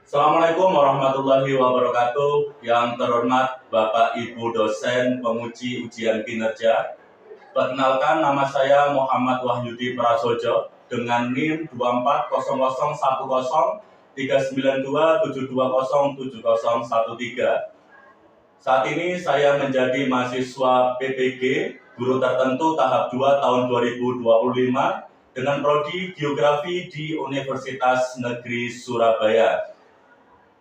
Assalamualaikum warahmatullahi wabarakatuh. Yang terhormat Bapak Ibu dosen penguji ujian kinerja. Perkenalkan, nama saya Muhammad Wahyudi Prasojo dengan NIM 240103927207013. Saat ini saya menjadi mahasiswa PPG Guru Tertentu tahap 2 tahun 2025 dengan prodi Geografi di Universitas Negeri Surabaya.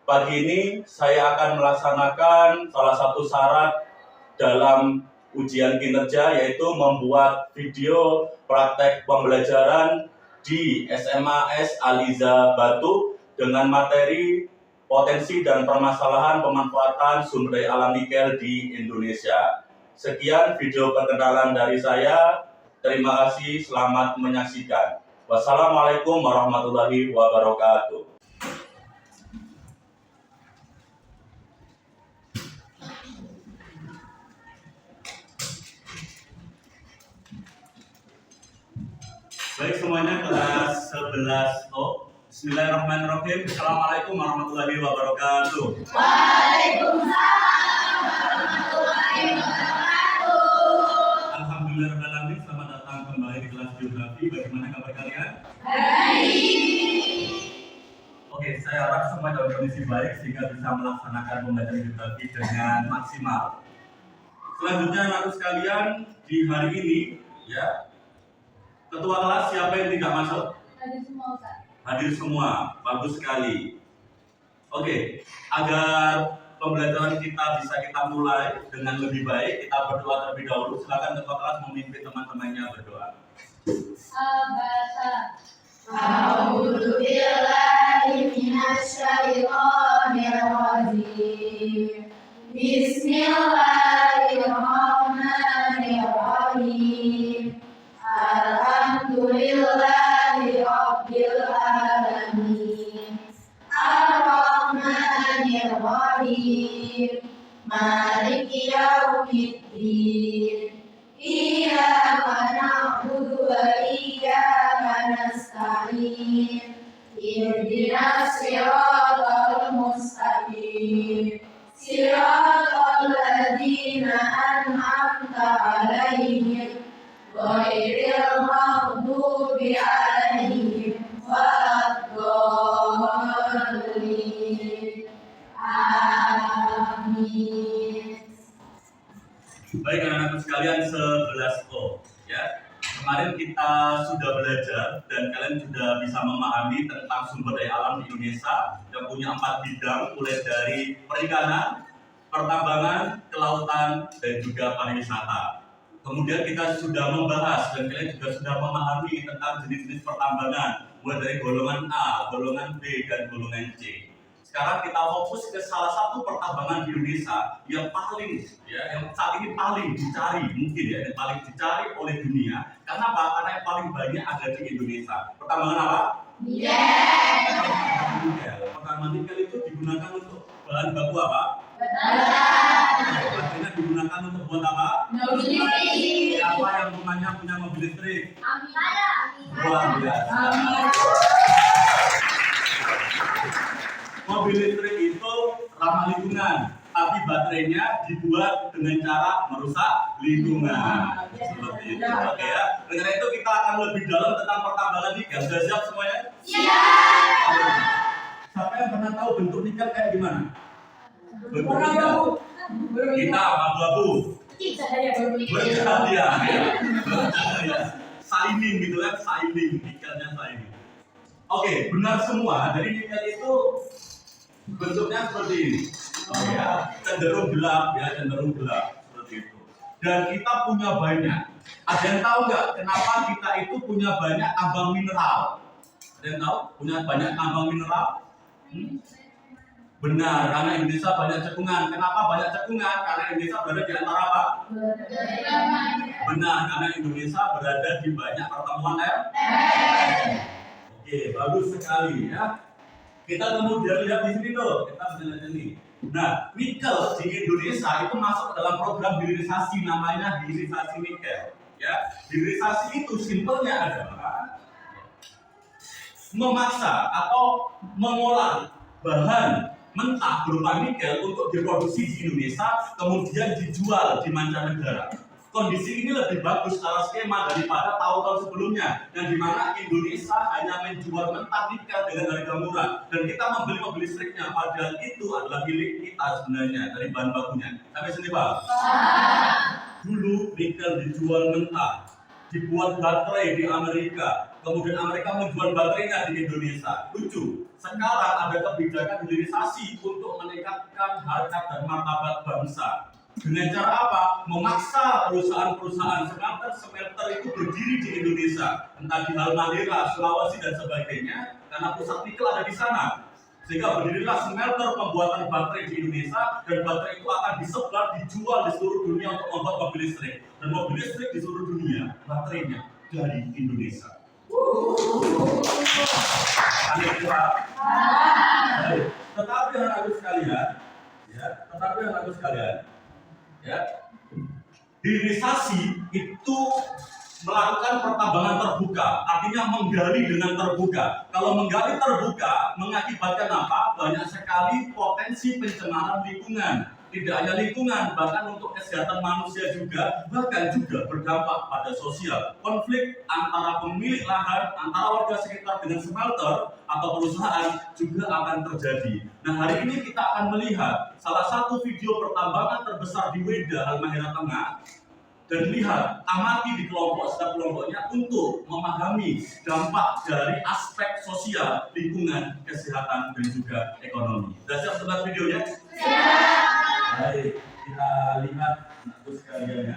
Pagi ini saya akan melaksanakan salah satu syarat dalam ujian kinerja, yaitu membuat video praktek pembelajaran di SMAS Aliza Batu dengan materi potensi dan permasalahan pemanfaatan sumber daya alam nikel di Indonesia. Sekian video perkenalan dari saya. Terima kasih, selamat menyaksikan. Wassalamualaikum warahmatullahi wabarakatuh. Baik semuanya, kelas 11O. Bismillahirrahmanirrahim. Assalamualaikum warahmatullahi wabarakatuh. Waalaikumsalam warahmatullahi wabarakatuh. Alhamdulillahirrahmanirrahim. Selamat datang kembali di kelas geografi. Bagaimana kabar kalian? Baik. Oke, saya harap semua dalam kondisi baik sehingga bisa melaksanakan pembelajaran geografi dengan maksimal. Selanjutnya, anak sekalian, di hari ini, ya, ketua kelas siapa yang tidak masuk? Hadir semua, Ustaz. Hadir semua, bagus sekali. Oke, agar pembelajaran kita bisa kita mulai dengan lebih baik, kita berdoa terlebih dahulu. Silakan ketua kelas memimpin teman-temannya berdoa. Abasa. A'udzu billahi minasyaitonir rajim. Bismillahirrahmanirrahim. Alhamdulillahi rabbil alamin. Ar-Rahmanir Rahim. Maliki yaumiddin. Iyyaka na'budu wa iyyaka nasta'in. Ihdinas siratal mustaqim. Siratal ladzina an'amta 'alaihim ghairil maghdubi 'alaihim waladdallin. Amin. Baik anak-anak sekalian 11O, ya. Kemarin kita sudah belajar dan kalian sudah bisa memahami tentang sumber daya alam di Indonesia yang punya 4 bidang, mulai dari perikanan, pertambangan, kelautan, dan juga pariwisata. Kemudian kita sudah membahas dan kalian juga sudah memahami tentang jenis-jenis pertambangan, mulai dari golongan A, golongan B, dan golongan C. Sekarang kita fokus ke salah satu pertambangan di Indonesia yang paling, ya, yang saat ini paling dicari, mungkin ya, yang paling dicari oleh dunia. Karena apa? Karena yang paling banyak ada di Indonesia. Pertambangan apa? Nikel. Pertambangan nikel itu digunakan untuk bahan baku apa? Baterainya digunakan untuk buat apa? Siapa yang rumahnya punya mobil listrik? Luar biasa. Mobil listrik itu ramah lingkungan, tapi baterainya dibuat dengan cara merusak lingkungan. Seperti itu, oke ya. Dengan itu kita akan lebih dalam tentang pertambangan nikel. Sudah siap semuanya? Siap. Siapa yang pernah tahu bentuk nikel kayak gimana? Bentuk nikel? Kita abu-abu. Bercahaya. Shining gitu kan, shining, nikelnya shining. Oke, benar semua. Dari nikel itu bentuknya seperti ini, cenderung gelap, ya, cenderung gelap seperti itu. Dan kita punya banyak. Ada yang tahu nggak kenapa kita itu punya banyak tambang mineral? Ada yang tahu punya banyak tambang mineral? Benar, karena Indonesia banyak cekungan. Kenapa banyak cekungan? Karena Indonesia berada di antara apa? Benar, karena Indonesia berada di banyak pertemuan air. Oke, bagus sekali ya. Kita kemudian lihat di sini tuh, kita bisa lihat ini. Nah, nikel di Indonesia itu masuk ke dalam program hilirisasi, namanya hilirisasi nikel. Ya, hilirisasi itu simpelnya adalah memaksa atau mengolah bahan mentah berupa nikel untuk diproduksi di Indonesia, kemudian dijual di mancanegara. Kondisi ini lebih bagus secara skema daripada tahun-tahun sebelumnya, yang dimana Indonesia hanya menjual mentah nikel dengan harga murah, dan kita membeli mobil listriknya, padahal itu adalah milik kita sebenarnya dari bahan bakunya. Sampai sini Pak? Dulu nikel dijual mentah, dibuat baterai di Amerika, kemudian Amerika menjual baterainya di Indonesia. Lucu, sekarang ada kebijakan hilirisasi untuk meningkatkan harkat dan martabat bangsa. Dengan cara apa? Memaksa perusahaan-perusahaan smelter itu berdiri di Indonesia, entah di Halmahera, Sulawesi dan sebagainya, karena pusat nikel ada di sana. Sehingga berdirilah smelter pembuatan baterai di Indonesia, dan baterai itu akan disebar, dijual di seluruh dunia untuk membuat mobil listrik. Dan mobil listrik di seluruh dunia, baterainya dari Indonesia. Aneh Pak. Tetapi anak-anak sekalian, ya, hilirisasi itu melakukan pertambangan terbuka, artinya menggali dengan terbuka. Kalau menggali terbuka mengakibatkan apa? Banyak sekali potensi pencemaran lingkungan. Tidak hanya lingkungan, bahkan untuk kesehatan manusia juga, bahkan juga berdampak pada sosial. Konflik antara pemilik lahan, antara warga sekitar dengan smelter atau perusahaan juga akan terjadi. Nah, hari ini kita akan melihat salah satu video pertambangan terbesar di Weda, Halmahera Tengah, dan lihat, amati di setiap kelompoknya untuk memahami dampak dari aspek sosial, lingkungan, kesehatan, dan juga ekonomi. Sudah siap sebelah videonya? Siap. Baik, kita lihat terus sekalian ya.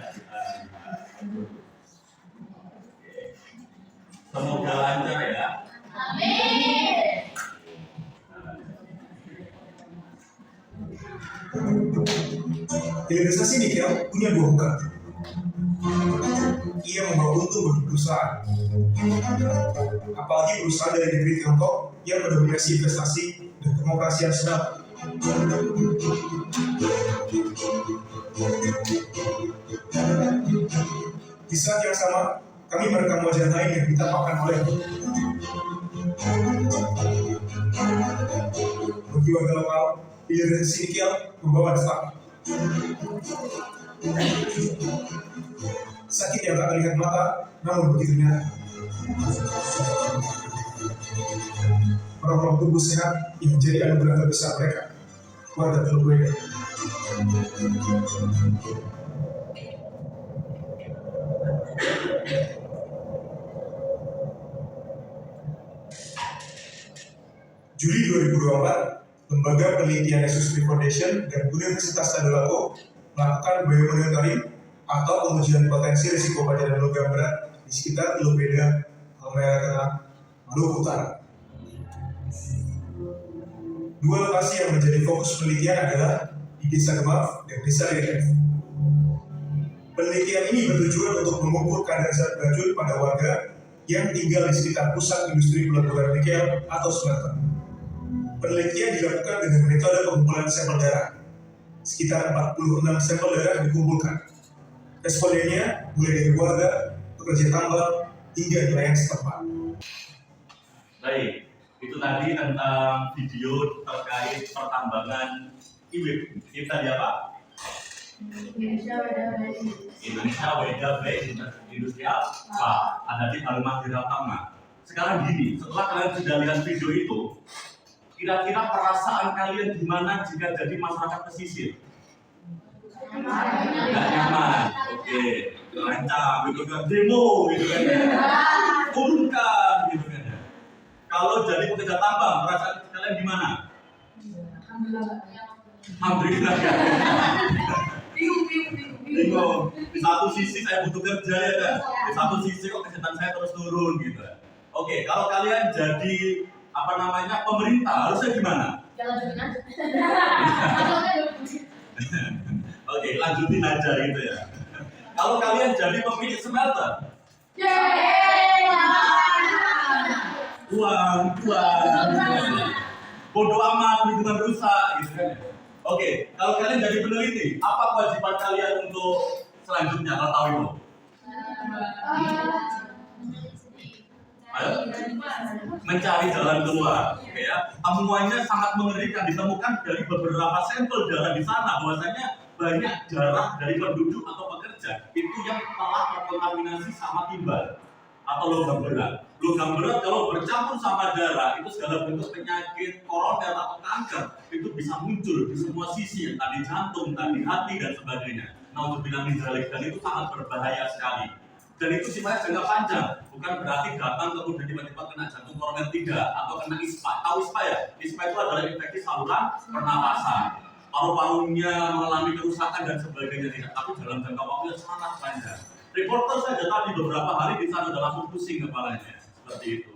Semoga lancar ya. Amin. Hilirisasi nikel punya dua muka. Ia membawa untung bagi perusahaan, apalagi perusahaan dari negeri Tiongkok yang mendominasi investasi dan pengoperasian smelter. Di saat yang sama, kami merekam wajah lain yang ditampakkan oleh bagi warga lokal. Hilirisasi nikel membawa destak. Sakit yang tak terlihat mata, namun begitu nyata. Orang-orang tubuh sehat yang menjadi anugerah terbesar mereka, warga Teluk Weda. Juli 2024, Lembaga Penelitian Industri Foundation dan Universitas Tadulako melakukan biomonitoring atau pengujian potensi risiko pada logam berat di sekitar Teluk Weda, Halmahera Tengah, Maluku Utara. Dua lokasi yang menjadi fokus penelitian adalah di Desa Gemaf dan Desa Liref. Penelitian ini bertujuan untuk mengukur kadar zat beracun pada warga yang tinggal di sekitar pusat industri peleburan nikel atau smelter. Penelitian dilakukan dengan metode pengumpulan sampel darah. Sekitar 46 sampel darah dikumpulkan. Respondennya mulai dari warga, pekerja tambang, hingga nelayan setempat. Baik, itu tadi tentang video terkait pertambangan IWIP. Kita di apa? Indonesia Weda Base Industrial Park, ada di Halmahera Tengah. Sekarang gini, setelah kalian sudah lihat video itu, kira-kira perasaan kalian gimana jika jadi masyarakat pesisir? Nggak nyaman, oke, rancang, gitu kan, demo, gitu kan, turunkan, gitu kan. Kalau jadi pekerja tambang, perasaan kalian gimana? Alhamdulillah ya. Bingung. Di satu sisi saya butuh kerja ya kan, di satu sisi kok kesehatan saya terus turun gitu. Oke, kalau kalian jadi pemerintah harusnya gimana? Oke, lanjutin aja gitu ya. Kalau kalian jadi pemilik smelter, uang, bodoh amat, lingkungan rusak gitu kan. Oke, kalau kalian jadi peneliti, apa kewajiban kalian untuk selanjutnya kalau tahu itu? Ayo, mencari jalan keluar. Oke ya, temuannya sangat mengerikan, ditemukan dari beberapa sampel darah di sana bahwasanya banyak darah dari penduduk atau pekerja itu yang telah terkontaminasi sama timbal atau logam berat. Logam berat kalau bercampur sama darah itu segala bentuk penyakit koroner atau kanker itu bisa muncul di semua sisi, entah di jantung, entah di hati dan sebagainya. Nah, untuk bilang hidralik dan itu sangat berbahaya sekali. Dan itu sifatnya jangka panjang, bukan berarti datang kemudian tiba-tiba kena jantung koroner tidak atau kena ISPA. Tahu ISPA ya? ISPA itu adalah infeksi saluran pernapasan. Paru-parunya mengalami kerusakan dan sebagainya tidak, tapi dalam jangka waktu yang sangat panjang. Reporter saja tadi beberapa hari di sana sudah langsung pusing kepalanya, seperti itu.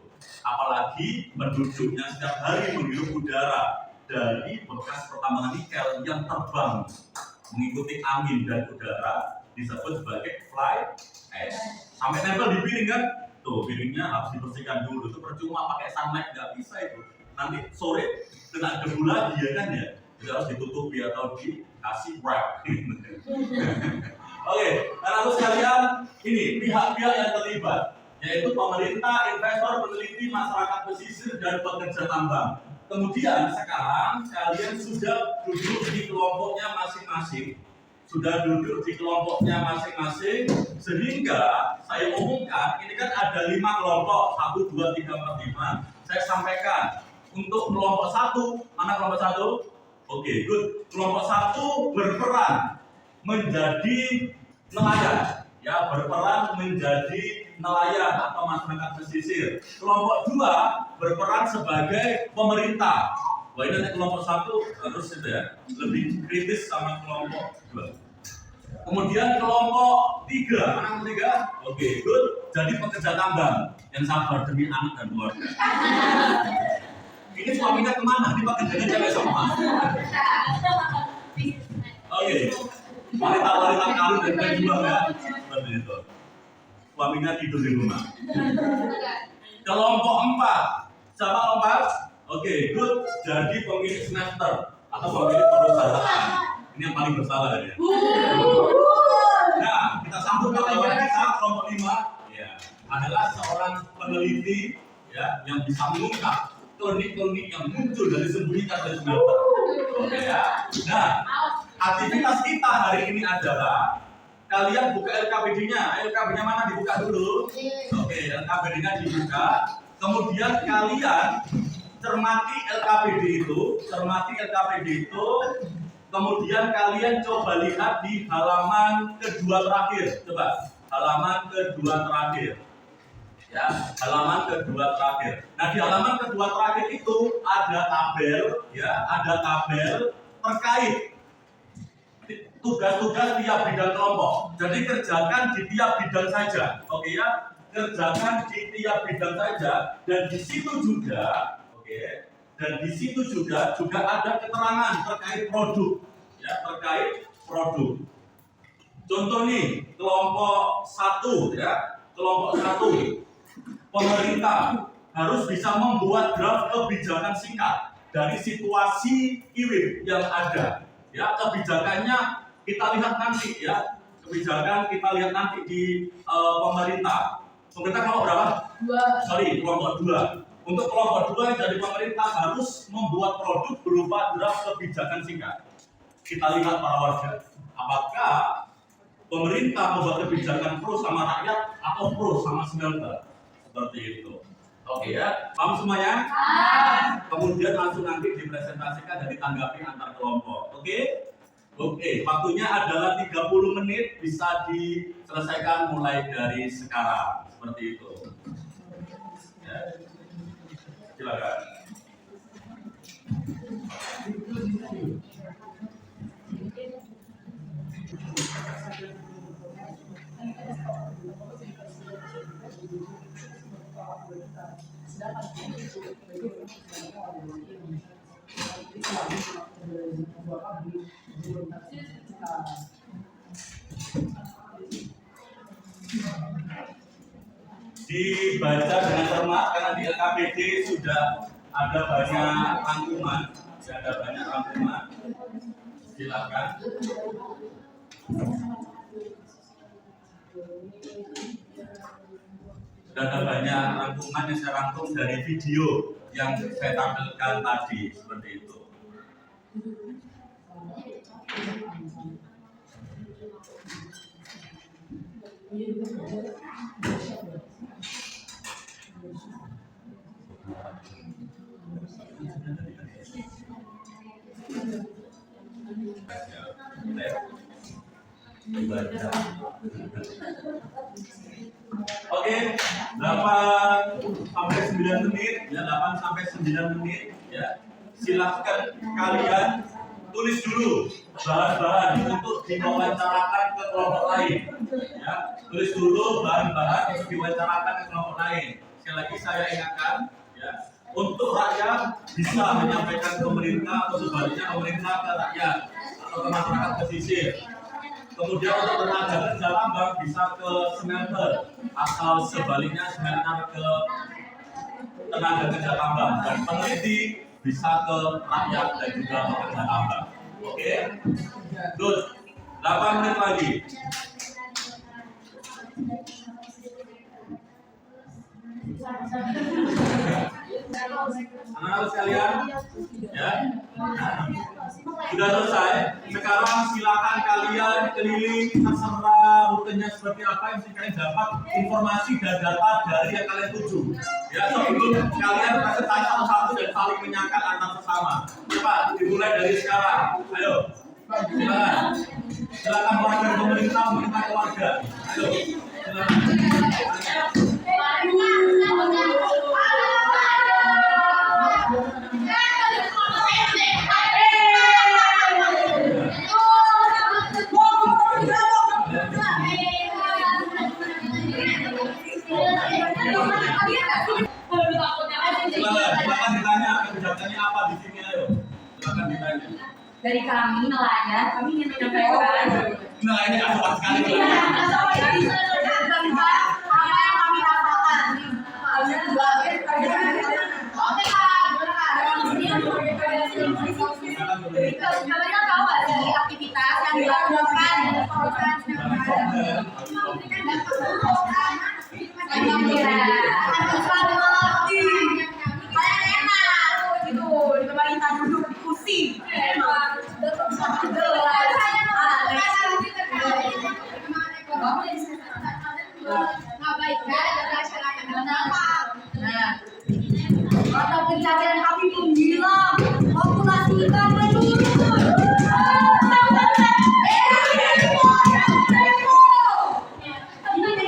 Apalagi penduduknya setiap hari menghirup udara dari bekas pertambangan nikel yang terbang mengikuti angin dan udara disebut sebagai fly ash. Sampai nempel di piring kan? Tuh piringnya harus dibersihkan dulu. Itu percuma pakai sunlight nggak bisa itu. Nanti sore kena debu lagi ya kan ya. Jadi harus ditutupi atau dikasih wrap. Oke, anak-anak sekalian, ini pihak-pihak yang terlibat, yaitu pemerintah, investor, peneliti, masyarakat pesisir, dan pekerja tambang. Kemudian sekarang kalian sudah duduk di kelompoknya masing-masing, sehingga saya umumkan, ini kan ada 5 kelompok, 1, 2, 3, 4, 5. Saya sampaikan untuk kelompok 1, mana kelompok 1? Oke, good. Kelompok 1 berperan menjadi nelayan, ya, berperan menjadi nelayan atau masyarakat pesisir. Kelompok 2 berperan sebagai pemerintah. Wah, ini nanti kelompok 1 harus itu ya, lebih kritis sama kelompok 2. Kemudian kelompok 3, anak 3, oke, good. Jadi pekerja tambang yang sabar demi anak dan keluarga. Ini suaminya kemana? Ini pekerjanya cewek semua. Oke. Wanita-wanita karir dan berjuang ya, seperti itu. Suaminya tidur di rumah. Kelompok 4, siapa kelompok? Oke, good. Jadi pemilik semester atau pemilik perusahaan. Ini yang paling bersalah ya. Nah, kita sambut kawan kita kelompok 5, ya, adalah seorang peneliti ya yang bisa mengungkap klinik-klinik yang muncul dari sembunyikan dari smelter. Oke ya. Nah, aktivitas kita hari ini adalah kalian buka LKPD-nya. LKPD-nya mana? Dibuka dulu. Oke, LKPD-nya dibuka. Kemudian kalian cermati LKPD itu. Kemudian kalian coba lihat di halaman kedua terakhir. Coba, halaman kedua terakhir. Ya, halaman kedua terakhir. Nah, di halaman kedua terakhir itu ada tabel, ya, ada tabel terkait tugas-tugas tiap bidang kelompok. Jadi kerjakan di tiap bidang saja, oke ya? Kerjakan di tiap bidang saja. Dan di situ juga, oke, dan di situ juga ada keterangan terkait produk, ya, terkait produk. Contoh nih, kelompok 1, ya, kelompok 1. Pemerintah harus bisa membuat draft kebijakan singkat dari situasi IWIB yang ada. Ya, kebijakannya kita lihat nanti ya. Kebijakan kita lihat nanti di pemerintah. Pemerintah kelompok berapa? 2. Kelompok 2. Untuk kelompok 2 yang dari pemerintah harus membuat produk berupa draft kebijakan singkat. Kita lihat para warga, apakah pemerintah membuat kebijakan pro sama rakyat atau pro sama smelter? Seperti itu. Oke ya, paham semuanya? Kemudian langsung nanti dipresentasikan dan ditanggapi antar kelompok. Oke? Oke, waktunya adalah 30 menit, bisa diselesaikan mulai dari sekarang. Seperti itu. Ya. Silakan. Dibaca dengan cermat karena di LKPD sudah ada banyak rangkuman, Silakan. Dan ada banyak rangkuman yang saya rangkum dari video yang saya tampilkan tadi, seperti itu. Oke, 8 sampai 9 menit, ya 8 sampai 9 menit, ya. Silahkan kalian tulis dulu bahan-bahan untuk diwawancarakan ke kelompok lain, ya. Tulis dulu bahan-bahan untuk diwawancarakan ke kelompok lain. Sekali lagi saya ingatkan, ya, untuk rakyat bisa menyampaikan ke pemerintah atau sebaliknya pemerintah ke rakyat atau ke masyarakat pesisir. Kemudian untuk tenaga kerja tambang bisa ke smelter atau sebaliknya smelter ke tenaga kerja tambang, dan peneliti bisa ke rakyat dan juga pekerja tambang. Oke, good. 8 menit lagi. Anak-anak sekalian, ya, sudah selesai. Sekarang silakan kalian keliling, terserah rutenya seperti apa yang kalian dapat informasi dan data dari yang kalian tuju. Ya, sebelum kalian presentasi satu-satu dan saling menyangkal antar sesama. Coba dimulai dari sekarang. Ayo, silakan. Silakan mewakili pemerintah keluarga. Ayo, silakan. Silakan ditanya, kebijakannya apa di sini, ayo. Silakan ditanya. Dari kami nelayan, kami ingin menyampaikan Nelayannya nggak kuat sekali. tentang apa yang kami rasakan. Oke Kak, kalian tahu nggak sih aktivitas yang dilakukan pemerintah duduk di kursi. Mata pencarian kami pun bilang populasi ikan menurun.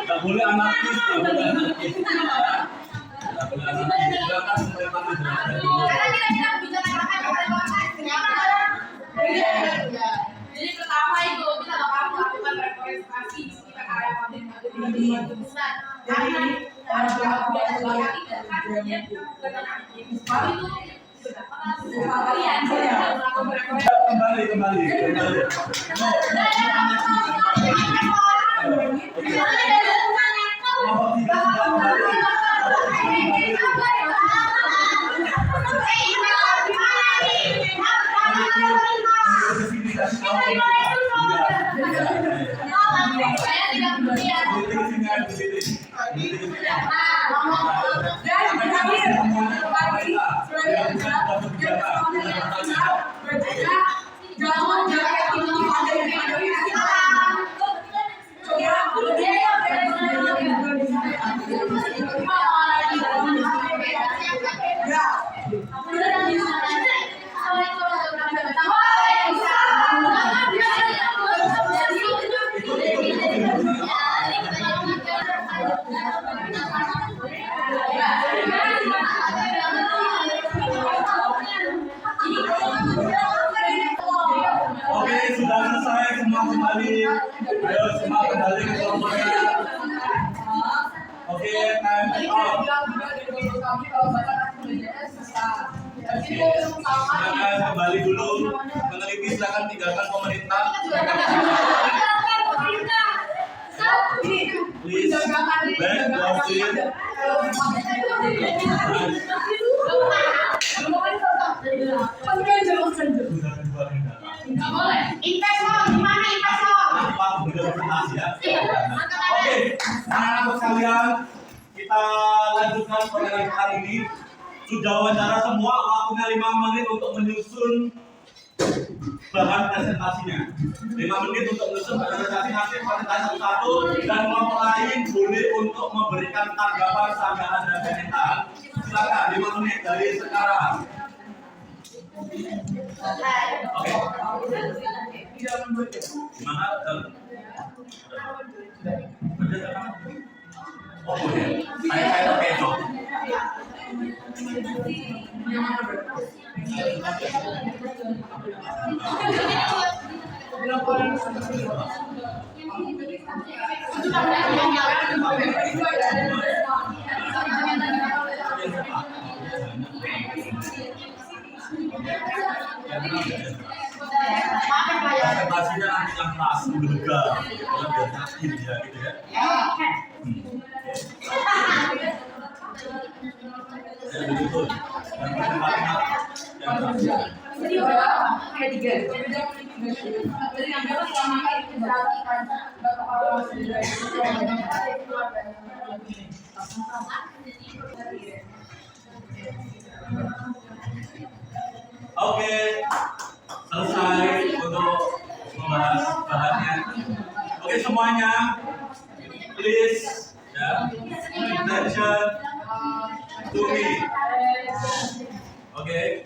Nggak boleh anarkis, nggak boleh anarkis. Nggak boleh anarkis. Silakan pemerintah menjelaskan dulu. Karena kita tidak membicarakan jadi pertama itu kita bakal melakukan reforestasi di sekitar area pabrik besar. Karena Kembali. Oke, sudah selesai semua kembali. Ayo semua kembali ke kelompoknya. Oke, time out. Silakan kembali dulu. Peneliti silakan tinggalkan pemerintah. Please, back to seat. Nggak boleh. Investor, gimana investor? Oke, anak-anak sekalian, kita Sudah wawancara semua, waktunya 5 menit untuk menyusun bahan presentasinya. 5 menit untuk menyusun bahan presentasi presentasi satu, dan kelompok lain boleh untuk memberikan tanggapan, sanggahan dan komentar. Silakan 5 menit dari sekarang. Oke. Gimana? Oh boleh. Saya oke dong. Presentasinya nanti yang kelas berlega, yang biar yakin ya gitu ya. Ya begitu. Dan presentasinya yang Oke, selesai untuk membahas bahannya. Oke semuanya, please ya, attention to me. Oke,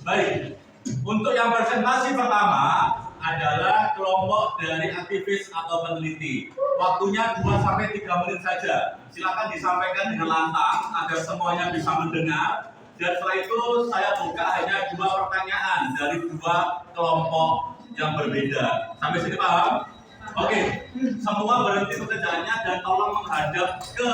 baik. Untuk yang presentasi pertama adalah kelompok dari aktivis atau peneliti. Waktunya 2-3 menit saja. Silakan disampaikan dengan lantang agar semuanya bisa mendengar. Dan setelah itu saya buka hanya 2 pertanyaan dari 2 kelompok yang berbeda. Sampai sini paham? Oke, semua berhenti pekerjaannya dan tolong menghadap ke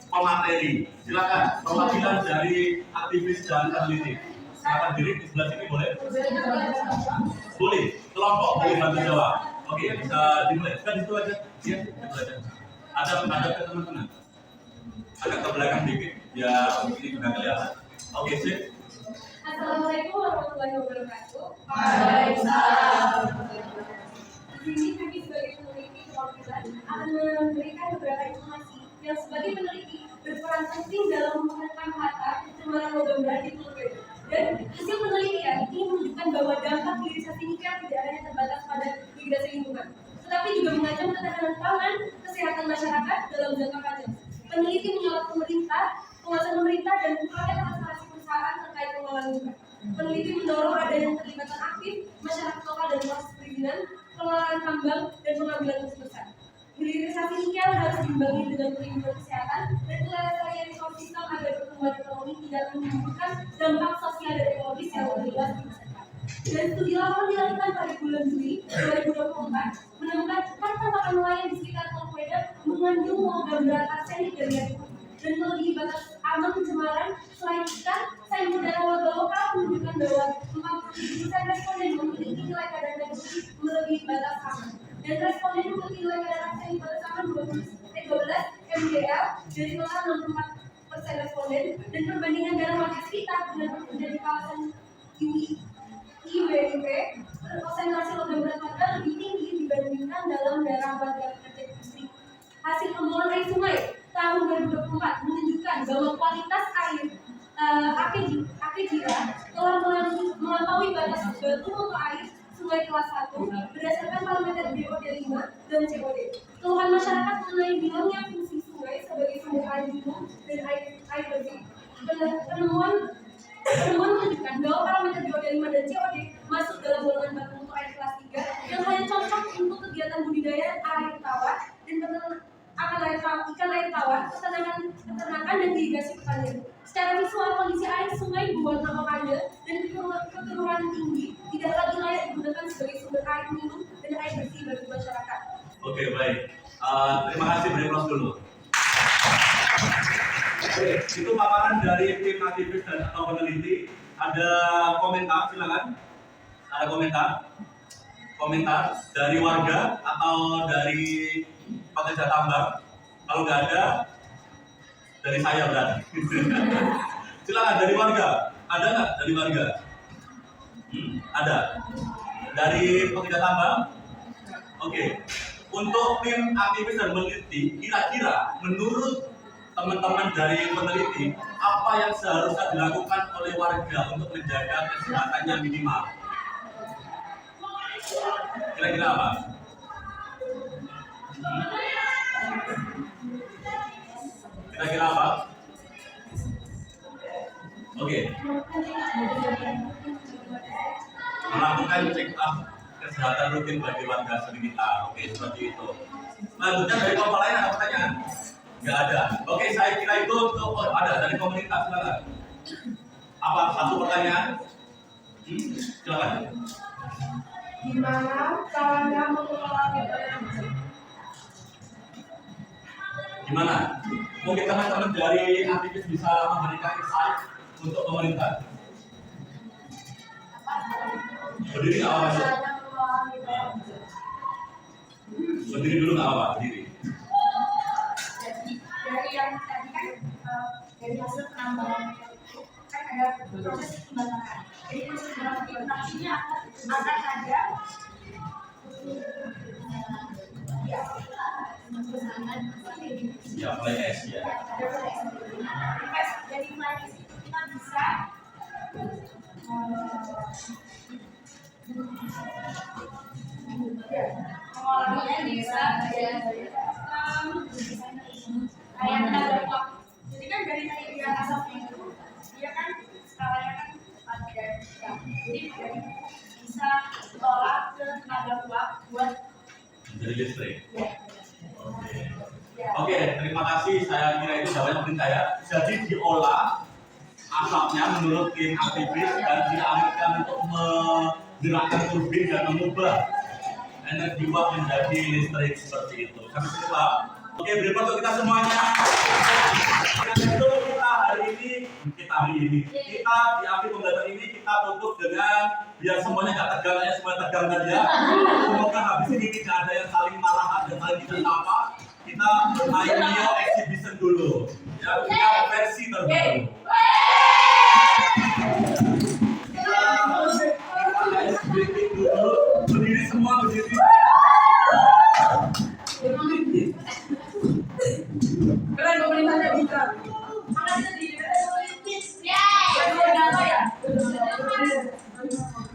pemateri. Silakan perwakilan dari aktivis dan peneliti. Silakan diri di sebelah sini boleh? Boleh. Kelompok boleh bantu jawab. Oke, bisa dimulai. Kan itu aja. Ya, itu aja. Ada ke teman-teman. Agak ke belakang dikit. Ya, ini juga kelihatan. Oke, sip. Assalamualaikum warahmatullahi wabarakatuh. Waalaikumsalam. Di sini kami sebagai peneliti perwakilan akan memberikan beberapa informasi yang sebagai peneliti berperan penting dalam menemukan kata pencemaran logam berat di Pulau Beda. Dan hasil penelitian ini menunjukkan bahwa dampak hilirisasi nikel tidak hanya terbatas pada degradasi lingkungan, tetapi juga mengancam ketahanan pangan, kesehatan masyarakat dalam jangka panjang. Peneliti menyorot penguasaan pemerintah dan upaya transparansi perusahaan terkait pengelolaan lingkungan. Peneliti mendorong adanya keterlibatan aktif masyarakat lokal dan proses perizinan, pengelolaan tambang dan pengambilan keputusan. Hilirisasi nikel harus diimbangi dengan perlindungan kesehatan dan kelestarian ekosistem agar pertumbuhan ekonomi tidak menimbulkan dampak sosial dan ekologis yang lebih luas di masyarakat. Dan studi laporan dilakukan pada bulan Juli 2024 menemukan kata-kata nelayan di sekitar Pulau Medan mengandung logam berat arsenik dan merkuri dan melebihi batas aman pencemaran. Selain itu, sampel darah warga lokal menunjukkan bahwa 40% responden memiliki nilai kadar merkuri melebihi batas aman. Dan responden memiliki nilai kadar arsenik batas aman 12 mgl dari total 64% responden, dan perbandingan darah warga sekitar dengan penduduk di kawasan IWIP, konsentrasi logam berat warga lebih tinggi dibandingkan dalam darah warga pekerja industri. Hasil pembuangan air sungai tahun 2024 menunjukkan bahwa kualitas air APJIRA telah melampaui batas baku mutu air sungai kelas 1 berdasarkan parameter BOD 5 dan COD. Keluhan masyarakat mengenai hilangnya fungsi sungai sebagai sumber air minum dan air bersih. Penemuan menunjukkan bahwa parameter BOD 5 dan COD masuk dalam golongan baku mutu air kelas 3 yang hanya cocok untuk kegiatan budidaya air tawar dan ikan air tawar, peternakan dan irigasi pertanian. Secara visual, kondisi air sungai berwarna oranye dan kekeruhan tinggi tidak lagi layak digunakan sebagai sumber air minum dan air bersih bagi masyarakat. Oke, baik. Terima kasih, beri aplaus dulu. Oke, itu paparan dari tim aktivis dan atau peneliti. Ada komentar, silakan. Ada komentar dari warga atau dari pekerja tambang. Kalau nggak ada, dari saya berarti. Silakan dari warga. Ada nggak dari warga? Ada. Dari pekerja tambang? Oke. Untuk tim aktivis dan peneliti, kira-kira menurut teman-teman dari peneliti, apa yang seharusnya dilakukan oleh warga untuk menjaga kesehatannya minimal? Kira-kira apa? Kira-kira apa? Oke. Melakukan check up kesehatan rutin bagi warga sekitar. Oke, seperti itu. Selanjutnya dari kelompok lain ada pertanyaan? Nggak ada. Oke, saya kira itu untuk ada dari komunitas. Silakan. Apa satu pertanyaan? Silakan. Gimana caranya mengelola energi? Gimana? Mungkin teman-teman dari aktivis bisa memberikan insight untuk pemerintah. Berdiri nggak apa-apa. Berdiri dulu nggak apa-apa. Berdiri. Jadi dari yang tadi kan dari hasil penambangan itu kan ada proses pembakaran. Jadi proses pembakaran itu nantinya akan ada Ya, mulai S ya. Jadi mulai kita bisa mengolahnya bisa kayak tenaga uap. Jadi kan dari tadi asapnya itu dia kan skalanya kan 4 dan 3. Jadi dari bisa diolah ke tenaga uap buat Jadi listrik. ya. Oke, terima kasih. Saya kira itu jawabannya pemerintah ya. Jadi diolah asapnya menurut tim aktivis dan dialihkan untuk menggerakkan turbin dan mengubah energi uap menjadi listrik seperti itu. Sampai sini Pak. Oke, berikut untuk kita semuanya. Dan itu kita hari ini di akhir pembelajaran ini kita tutup dengan biar semuanya nggak tegang ya, semua tegang tadi ya. Semoga habis ini tidak ada yang saling marahan dan saling tidak apa. Kita bermain Mio exhibition dulu. Ya, kita versi terbaru. Kita exhibition dulu. Berdiri semua, berdiri. Keren pemerintahnya bisa. Makanya di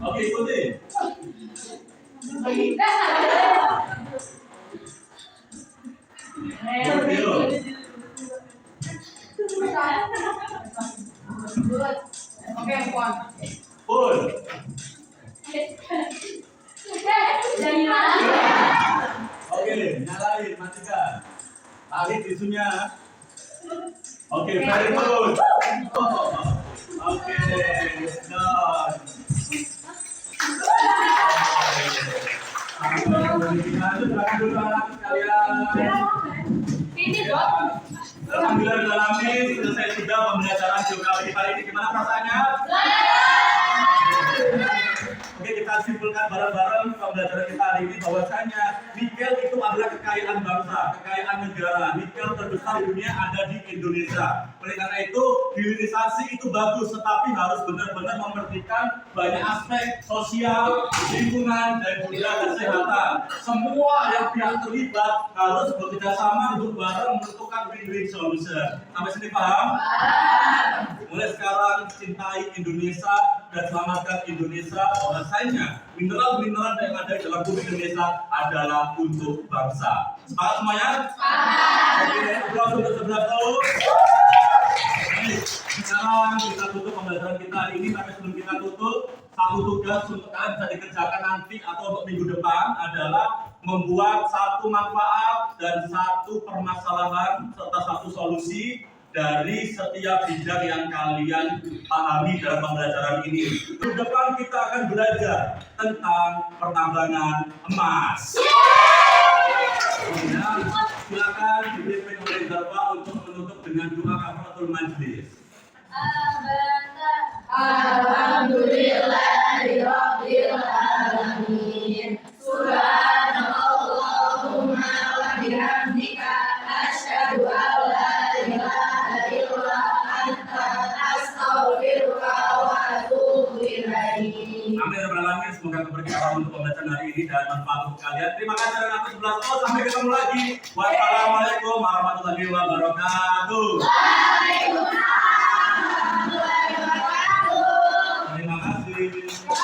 Oke, ikuti. Oke, puan. Full. Oke, nyalain, matikan. Tarik tisunya. Oke, very good. Oke, done. Ini dong. Alhamdulillah alamin selesai sudah pembelajaran geografi hari ini. Gimana perasaannya? Oke, kita simpulkan bareng-bareng pembelajaran kita hari ini bahwasanya nikel itu adalah kekayaan bangsa, kekayaan negara. Nikel terbesar di dunia ada di Indonesia. Oleh karena itu, hilirisasi itu bagus, tetapi harus benar-benar memperhatikan banyak aspek sosial, lingkungan, dan juga kesehatan. Semua yang pihak terlibat harus bekerjasama untuk bareng menentukan win-win solution. Sampai sini paham? Mulai sekarang cintai Indonesia dan selamatkan Indonesia. Bahwasanya mineral-mineral yang ada di dalam bumi Indonesia adalah untuk bangsa. Sepakat semuanya? Oke, aplaus untuk sebelah dulu. Sekarang kita tutup pembelajaran kita hari ini. Tapi sebelum kita tutup, satu tugas untuk kalian bisa dikerjakan nanti atau untuk minggu depan adalah membuat satu manfaat dan satu permasalahan serta satu solusi dari setiap bidang yang kalian pahami dalam pembelajaran ini. Minggu depan kita akan belajar tentang pertambangan emas. Ya, silakan dipimpin oleh Darpa untuk menutup dengan doa kafaratul majlis. Alhamdulillahirabbil alamin. Subhanallahumma wa bihamdika asyhadu an la ilaha illa anta astaghfiruka wa atubu ilaik. Amin ya rabbal alamin. Semoga keberkahan untuk pembacaan hari ini dan manfaat untuk kalian. Terima kasih dan aku 11. Oh, sampai ketemu lagi. Wassalamualaikum warahmatullahi wabarakatuh. Waalaikumsalam warahmatullahi wabarakatuh. Terima kasih.